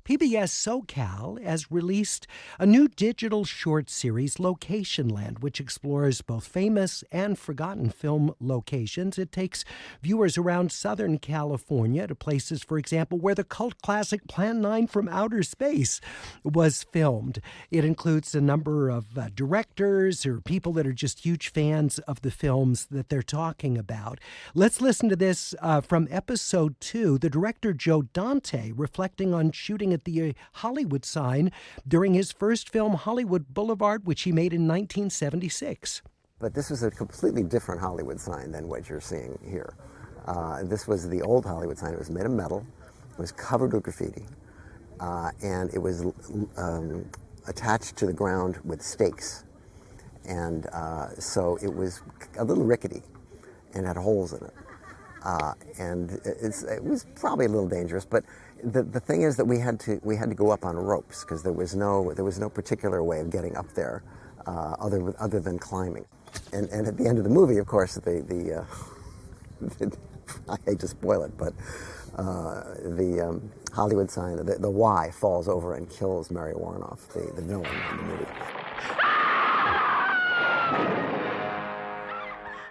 PBS SoCal has released a new digital short series, Locationland, which explores both famous and forgotten film locations. It takes viewers around Southern California to places, for example, where the cult classic Plan 9 from Outer Space was filmed. It includes a number of directors or people that are just huge fans of the films that they're talking about. Let's listen to this from episode 2. The director, Joe Dante, reflecting on shooting at the Hollywood sign during his first film, Hollywood Boulevard, which he made in 1976. But this was a completely different Hollywood sign than what you're seeing here. This was the old Hollywood sign. It was made of metal. It was covered with graffiti. And it was attached to the ground with stakes. And so it was a little rickety and had holes in it. And it was probably a little dangerous, but the thing is that we had to go up on ropes because there was no particular way of getting up there other than climbing. And at the end of the movie, of course, I hate to spoil it, but the Hollywood sign, the Y, falls over and kills Mary Warnoff, the villain in the movie.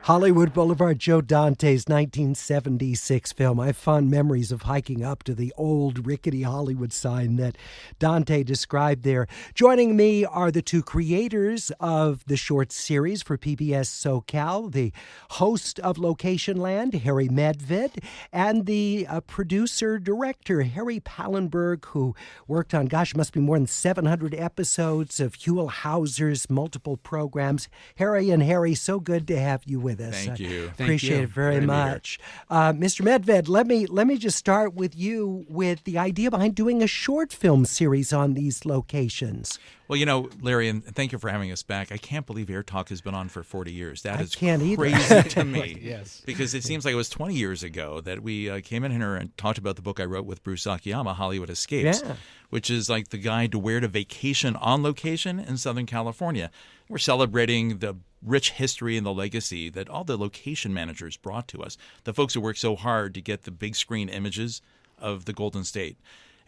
Hollywood Boulevard, Joe Dante's 1976 film. I have fond memories of hiking up to the old rickety Hollywood sign that Dante described there. Joining me are the two creators of the short series for PBS SoCal, the host of Locationland, Harry Medved, and the producer-director, Harry Pallenberg, who worked on, must be more than 700 episodes of Huell Hauser's multiple programs. Harry, so good to have you with us. Thank you. Appreciate it very much. Mr. Medved, let me just start with you with the idea behind doing a short film series on these locations. Well, Larry, and thank you for having us back. I can't believe AirTalk has been on for 40 years. That is crazy to me. Yes. Because it seems like it was 20 years ago that we came in here and talked about the book I wrote with Bruce Akiyama, Hollywood Escapes, which is like the guide to where to vacation on location in Southern California. We're celebrating the rich history and the legacy that all the location managers brought to us, the folks who worked so hard to get the big screen images of the Golden State.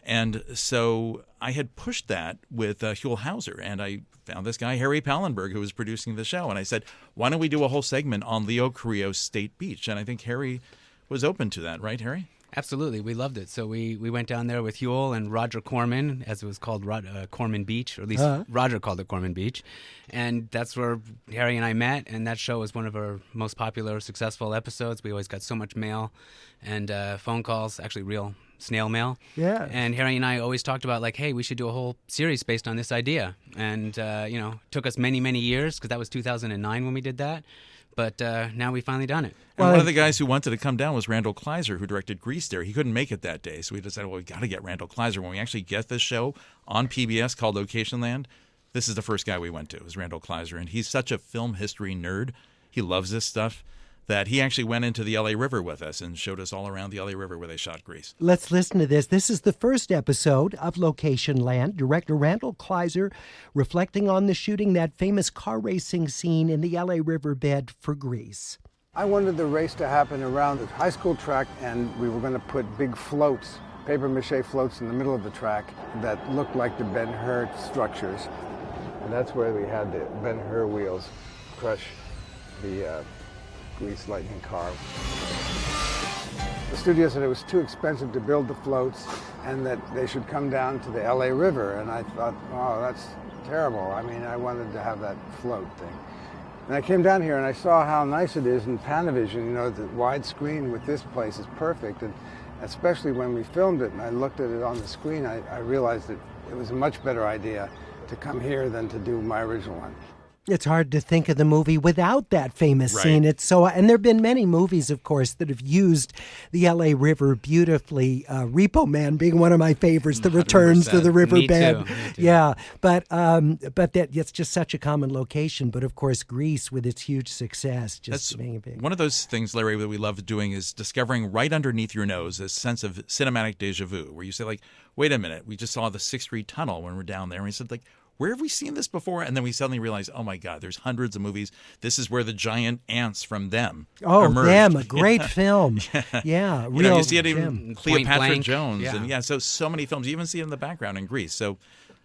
And so I had pushed that with Huell Hauser, and I found this guy, Harry Pallenberg, who was producing the show. And I said, why don't we do a whole segment on Leo Carrillo's State Beach? And I think Harry was open to that, right, Harry? Absolutely. We loved it. So we went down there with Huell and Roger Corman, as it was called Corman Beach, or at least Roger called it Corman Beach. And that's where Harry and I met, and that show was one of our most popular, successful episodes. We always got so much mail and phone calls, actually real snail mail. Yeah. And Harry and I always talked about, like, hey, we should do a whole series based on this idea. And, took us many, many years, because that was 2009 when we did that. But now we've finally done it. And one of the guys who wanted to come down was Randall Kleiser, who directed Grease there. He couldn't make it that day, so we decided, well, we got to get Randall Kleiser. When we actually get this show on PBS called Locationland, this is the first guy we went to, was Randall Kleiser. And he's such a film history nerd. He loves this stuff that he actually went into the LA River with us and showed us all around the LA River where they shot Grease. Let's listen to this. This is the first episode of Locationland. Director Randall Kleiser reflecting on the shooting that famous car racing scene in the LA riverbed for Grease. I wanted the race to happen around the high school track, and we were going to put big floats, papier-mâché floats in the middle of the track that looked like the Ben-Hur structures. And that's where we had the Ben-Hur wheels crush the Grease lightning car. The studio said it was too expensive to build the floats and that they should come down to the LA River. And I thought, oh, that's terrible. I mean, I wanted to have that float thing. And I came down here and I saw how nice it is in Panavision. The widescreen with this place is perfect. And especially when we filmed it and I looked at it on the screen, I realized that it was a much better idea to come here than to do my original one. It's hard to think of the movie without that famous scene. It's so, and there have been many movies, of course, that have used the LA River beautifully. Repo Man being one of my favorites. The returns to the riverbed. Me too. Yeah, but that it's just such a common location. But of course, Grease with its huge success, just being a big. One of those things, Larry, that we love doing is discovering right underneath your nose a sense of cinematic deja vu, where you say, like, wait a minute, we just saw the 6th Street Tunnel when we're down there, and we said, like, where have we seen this before? And then we suddenly realize, oh my God, there's hundreds of movies. This is where the giant ants from Them emerged. Them, a great film. Yeah, real you see it gem. in Cleopatra Blank. Jones. Yeah. And so many films. You even see it in the background in Greece. So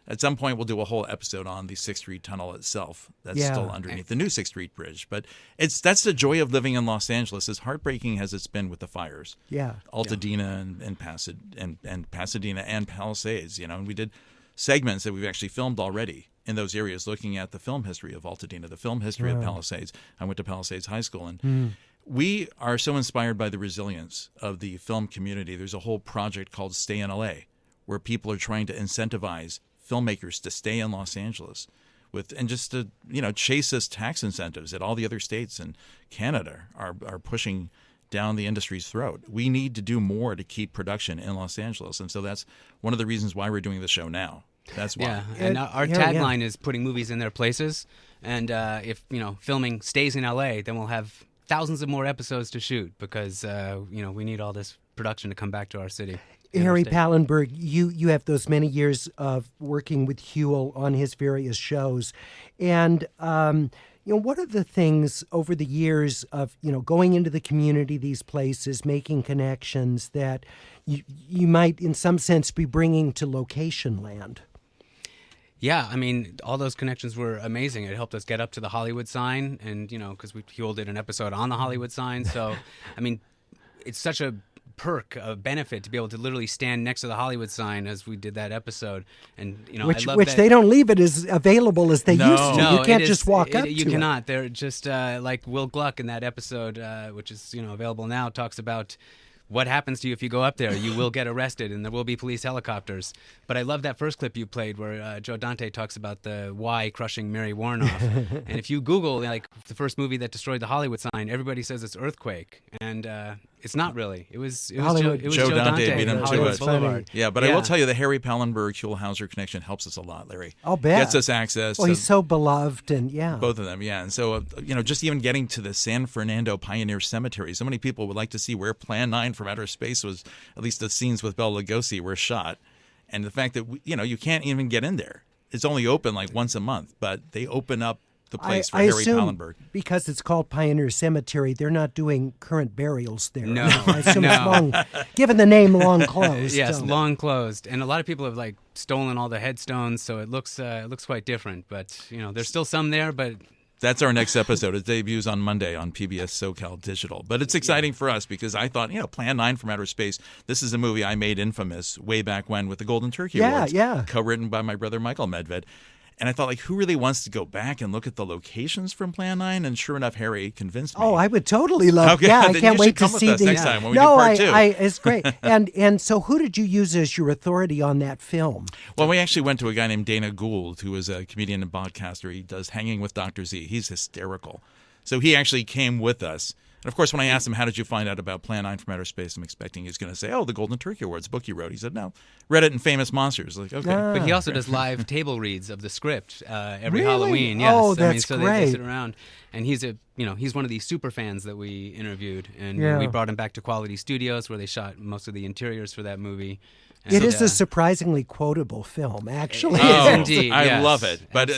at some point, we'll do a whole episode on the 6th Street Tunnel itself. That's still underneath the new 6th Street Bridge. But that's the joy of living in Los Angeles, as heartbreaking as it's been with the fires. Yeah. Altadena and Pasadena and Palisades, and we did segments that we've actually filmed already in those areas, looking at the film history of Altadena, the film history of Palisades. I went to Palisades High School, and we are so inspired by the resilience of the film community. There's a whole project called Stay in LA, where people are trying to incentivize filmmakers to stay in Los Angeles and just to chase us tax incentives that all the other states and Canada are pushing down the industry's throat. We need to do more to keep production in Los Angeles, and so that's one of the reasons why we're doing the show now. That's why. Yeah, and our tagline is putting movies in their places. And if filming stays in LA, then we'll have thousands of more episodes to shoot because we need all this production to come back to our city. Harry Pallenberg, you have those many years of working with Huell on his various shows, and what are the things over the years of going into the community, these places, making connections that you might, in some sense, be bringing to Locationland? Yeah, I mean, all those connections were amazing. It helped us get up to the Hollywood sign, and because Huell did an episode on the Hollywood sign, so I mean, it's such a perk, a benefit to be able to literally stand next to the Hollywood sign as we did that episode, and which I love that. They don't leave it as available as they used to. No, you can't just walk up to it. You cannot. They're just like Will Gluck in that episode, which is available now, talks about what happens to you if you go up there. You will get arrested, and there will be police helicopters. But I love that first clip you played where Joe Dante talks about the Y crushing Mary Warnoff. And if you Google like the first movie that destroyed the Hollywood sign, everybody says it's Earthquake, and it's not really. It was Joe Dante beat him to Hollywood it. Boulevard. Yeah, but I will tell you, the Harry Pallenberg Huell Hauser connection helps us a lot, Larry. I'll bet. Gets us access. Well, he's so beloved, and both of them, yeah. And so just even getting to the San Fernando Pioneer Cemetery, so many people would like to see where Plan 9 from Outer Space was. At least the scenes with Bela Lugosi were shot, and the fact that you can't even get in there. It's only open like once a month, but they open up the place for Harry Pallenberg. Because it's called Pioneer Cemetery, they're not doing current burials there. No, I assume it's long, given the name, long closed. Yes, so. long closed, and a lot of people have like stolen all the headstones, so it looks quite different. But there's still some there, but. That's our next episode. It debuts on Monday on PBS SoCal Digital. But it's exciting for us because I thought, Plan 9 from Outer Space, this is a movie I made infamous way back when with the Golden Turkey Awards. Co-written by my brother Michael Medved. And I thought, like, who really wants to go back and look at the locations from Plan 9? And sure enough, Harry convinced me. Oh, I would totally love. Okay, yeah, I then can't you wait should to come with see us these. next time when we do part 2. It's great. And so, who did you use as your authority on that film? Well, we actually went to a guy named Dana Gould, who is a comedian and podcaster. He does Hanging with Dr. Z. He's hysterical. So he actually came with us. And of course, when I asked him, how did you find out about Plan 9 from Outer Space, I'm expecting he's going to say, the Golden Turkey Awards, book you wrote. He said, no, read it in Famous Monsters. Like, okay. But he also does live table reads of the script every Really? Halloween. Yes. Oh, that's so great. They sit around. And he's he's one of these super fans that we interviewed. And we brought him back to Quality Studios where they shot most of the interiors for that movie. It is a surprisingly quotable film, actually. Indeed, I love it. But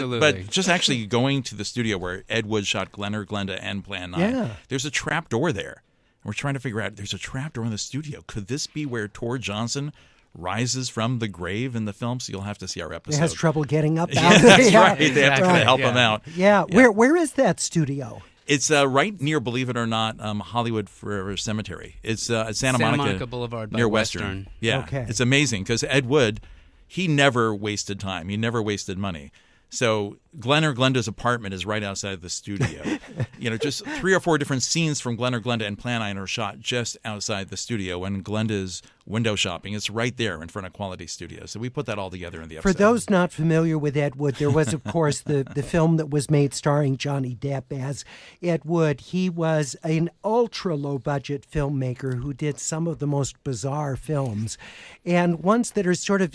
just actually going to the studio where Ed Wood shot Glenn or Glenda and Plan 9, there's a trap door there. And we're trying to figure out, there's a trap door in the studio. Could this be where Tor Johnson rises from the grave in the film? So you'll have to see our episode. He has trouble getting up out yeah, that's right. They have to help him out. Yeah. Where is that studio? It's right near, believe it or not, Hollywood Forever Cemetery. It's at Santa Monica Boulevard by near Western. Yeah, okay. It's amazing because Ed Wood, he never wasted time. He never wasted money. So Glenn or Glenda's apartment is right outside the studio. Just 3 or 4 different scenes from Glenn or Glenda and Plan 9 are shot just outside the studio. When Glenda's window shopping, it's right there in front of Quality Studios. So we put that all together in the episode. For those not familiar with Ed Wood, there was, of course, the film that was made starring Johnny Depp as Ed Wood. He was an ultra-low-budget filmmaker who did some of the most bizarre films, and ones that are sort of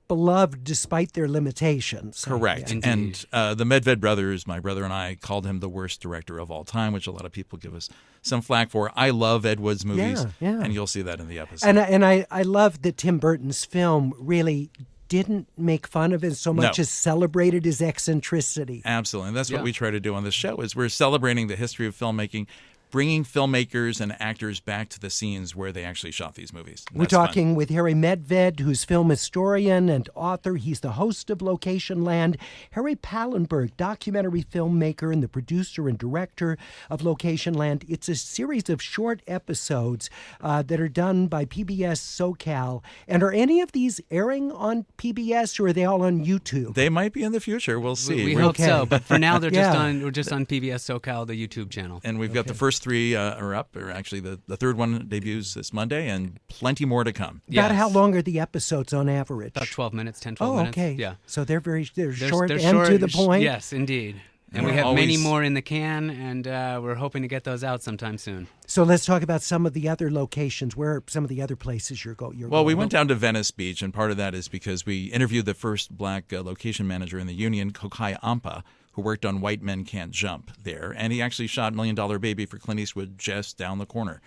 beloved despite their limitations. Correct. Yeah. And the Medved brothers, my brother and I, called him the worst director of all time, which a lot of people give us some flack for. I love Ed Wood's movies, and you'll see that in the episode. And I love that Tim Burton's film really didn't make fun of it so much No. as celebrated his eccentricity. Absolutely. And that's what we try to do on this show is we're celebrating the history of filmmaking, bringing filmmakers and actors back to the scenes where they actually shot these movies. And We're that's fun. talking with Harry Medved, who's film historian and author. He's the host of Locationland. Harry Pallenberg, documentary filmmaker and the producer and director of Locationland. It's a series of short episodes that are done by PBS SoCal. And are any of these airing on PBS, or are they all on YouTube? They might be in the future. We'll see. We We're- hope so, but for now they're Yeah. just on PBS SoCal, the YouTube channel. And we've got the first three are up, or actually the third one debuts this Monday, and plenty more to come. About Yes. how long are the episodes on average? About 12 minutes, 10, 12 Oh, minutes. okay. Yeah. So they're They're short they're and to the point. Yes, indeed. And we We're have many always- more in the can, and we're hoping to get those out sometime soon. So let's talk about some of the other locations. Where are some of the other places you're going? Well, we went down to Venice Beach, and part of that is because we interviewed the first black location manager in the union, Kokai Ampa, who worked on White Men Can't Jump there. And he actually shot $1 Million Baby for Clint Eastwood just down the corner.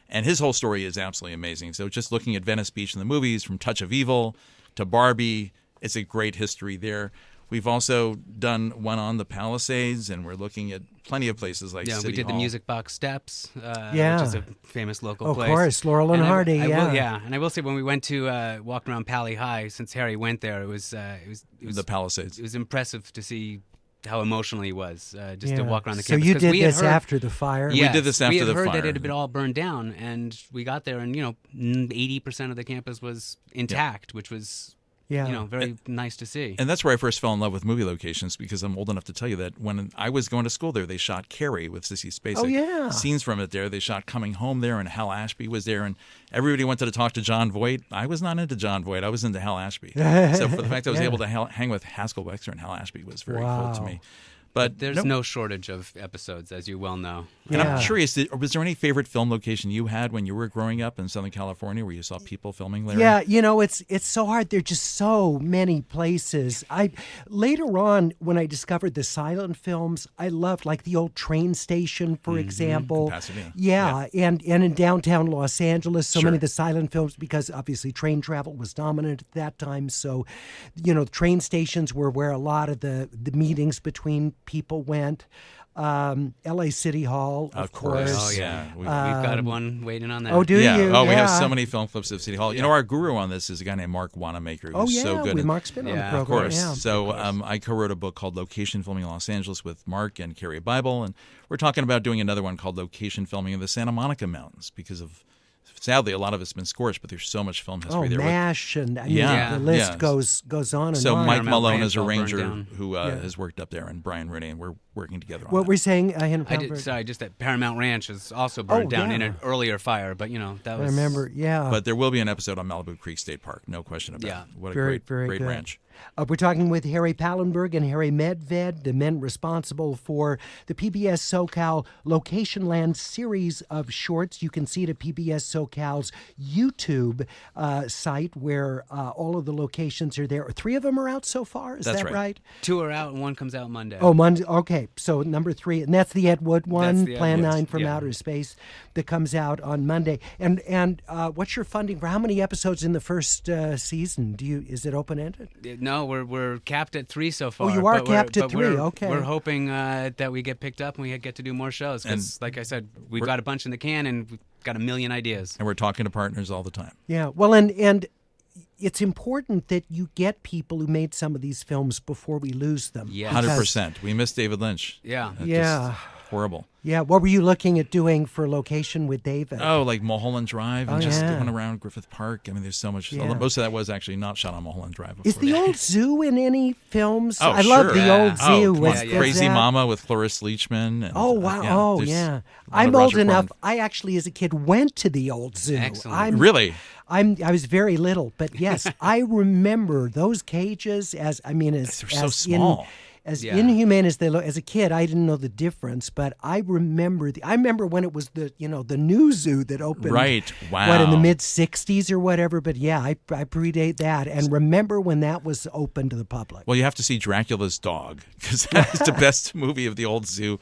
And his whole story is absolutely amazing. So just looking at Venice Beach in the movies, from Touch of Evil to Barbie, it's a great history there. We've also done one on the Palisades, and we're looking at plenty of places like Yeah, City we did the Hall. Music Box Steps, Yeah. which is a famous local Of place. course, Laurel and Hardy, I yeah. will, yeah. And I will say, when we went to walk around Pally High, since Harry went there, it was The Palisades. it was impressive to see how emotional he was just Yeah. to walk around the So campus. you 'Cause did we had this heard- after the fire? Yes, did this we after had the heard that fire. it had been all burned down, and we got there, and 80% of the campus was intact, which was Yeah. very nice to see. And that's where I first fell in love with movie locations, because I'm old enough to tell you that when I was going to school there, they shot Carrie with Sissy Spacek. Oh, yeah. Scenes from it there. They shot Coming Home there, and Hal Ashby was there, and everybody wanted to talk to John Voight. I was not into John Voight. I was into Hal Ashby. So for the fact that I was able to hang with Haskell Wexler and Hal Ashby was very cool to Wow. me. But There's no shortage of episodes, as you well know. And Yeah. I'm curious, was there any favorite film location you had when you were growing up in Southern California where you saw people filming there? Yeah, it's so hard. There are just so many places. Later on, when I discovered the silent films, I loved like the old train station, for example. Pasadena. Yeah, and in downtown Los Angeles, so Sure. many of the silent films, because obviously train travel was dominant at that time. So, the train stations were where a lot of the meetings between people went. L.A. City Hall, of course. Oh, yeah. We've got one waiting on that. Oh, do Yeah. you? Oh, we have Yeah. so many film clips of City Hall. You know, our guru on this is a guy named Mark Wanamaker, who's Oh, yeah, so good. with at- Mark's been on the Yeah, program. Of course. Yeah. So I co-wrote a book called Location Filming in Los Angeles with Mark and Carrie Bible, and we're talking about doing another one called Location Filming in the Santa Monica Mountains, because of, sadly, a lot of it's been scorched, but there's so much film history there. MASH, and I mean, Yeah, the list yeah. goes on and So on. Mike Paramount Malone Ranch is a all burned ranger down. who has worked up there, and Brian Rooney, and we're working together on What that. were you saying, Henry I Pallenberg? did, sorry, just that Paramount Ranch is also burned down in yeah. an earlier fire, but that I was. remember, yeah. But there will be an episode on Malibu Creek State Park, no question about Yeah. it. What a Very great good. ranch. We're talking with Harry Pallenberg and Harry Medved, the men responsible for the PBS SoCal Locationland series of shorts. You can see it at PBS SoCal's YouTube site, where all of the locations are there. 3 of them are out so far. Is That's that right. right? 2 are out and 1 comes out Monday. Oh, Monday. Okay, so number 3, and that's the Ed Wood one, the Ed Plan Woods, 9 from yeah. Outer Space, that comes out on Monday. And what's your funding for how many episodes in the first season? Is it open ended? No, we're capped at 3 so far. you are but we're- capped at but 3, we're- okay. We're hoping that we get picked up and we get to do more shows. Because, like I said, we've got a bunch in the can and we've got a million ideas. And we're talking to partners all the time. Yeah, well, and it's important that you get people who made some of these films before we lose them. Yes. 100%. We miss David Lynch. Yeah. That's Yeah. just horrible. Yeah, what were you looking at doing for location with David? Oh, like Mulholland Drive and Oh, just yeah. going around Griffith Park. I mean, there's so much. Yeah. Most of that was actually not shot on Mulholland Drive. Is the course. old zoo in any films? Oh, I love sure. the Yeah. old zoo. Oh, come on. Was Crazy that- Mama with Cloris Leachman. And, Oh, wow. there's yeah. a lot I'm of old Roger enough. Corman. I actually, as a kid, went to the old zoo. Excellent. Really? I was very little, but yes, I remember those cages as They're so small. As Yeah. inhumane as they look. As a kid, I didn't know the difference, but I remember when it was the new zoo that opened. Right. Wow. What, in the mid '60s or whatever? But yeah, I predate that and remember when that was open to the public. Well, you have to see Dracula's Dog, because that is the best movie of the old zoo.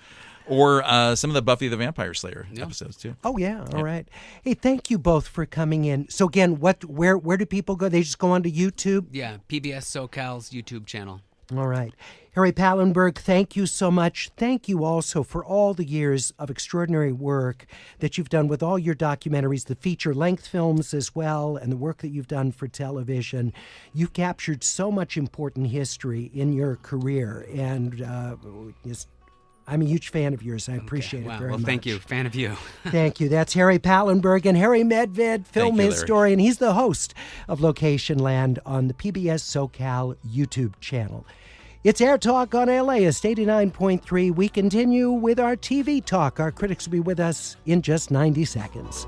Or some of the Buffy the Vampire Slayer episodes, too. Oh, yeah. All right. Hey, thank you both for coming in. So, again, where do people go? They just go onto YouTube? Yeah, PBS SoCal's YouTube channel. All right. Harry Pallenberg, thank you so much. Thank you also for all the years of extraordinary work that you've done with all your documentaries, the feature-length films as well, and the work that you've done for television. You've captured so much important history in your career, and I'm a huge fan of yours. I appreciate it very much. Well, thank you. Fan of you. Thank you. That's Harry Pallenberg and Harry Medved, film historian. He's the host of Locationland on the PBS SoCal YouTube channel. It's AirTalk on LAist 89.3. We continue with our TV talk. Our critics will be with us in just 90 seconds.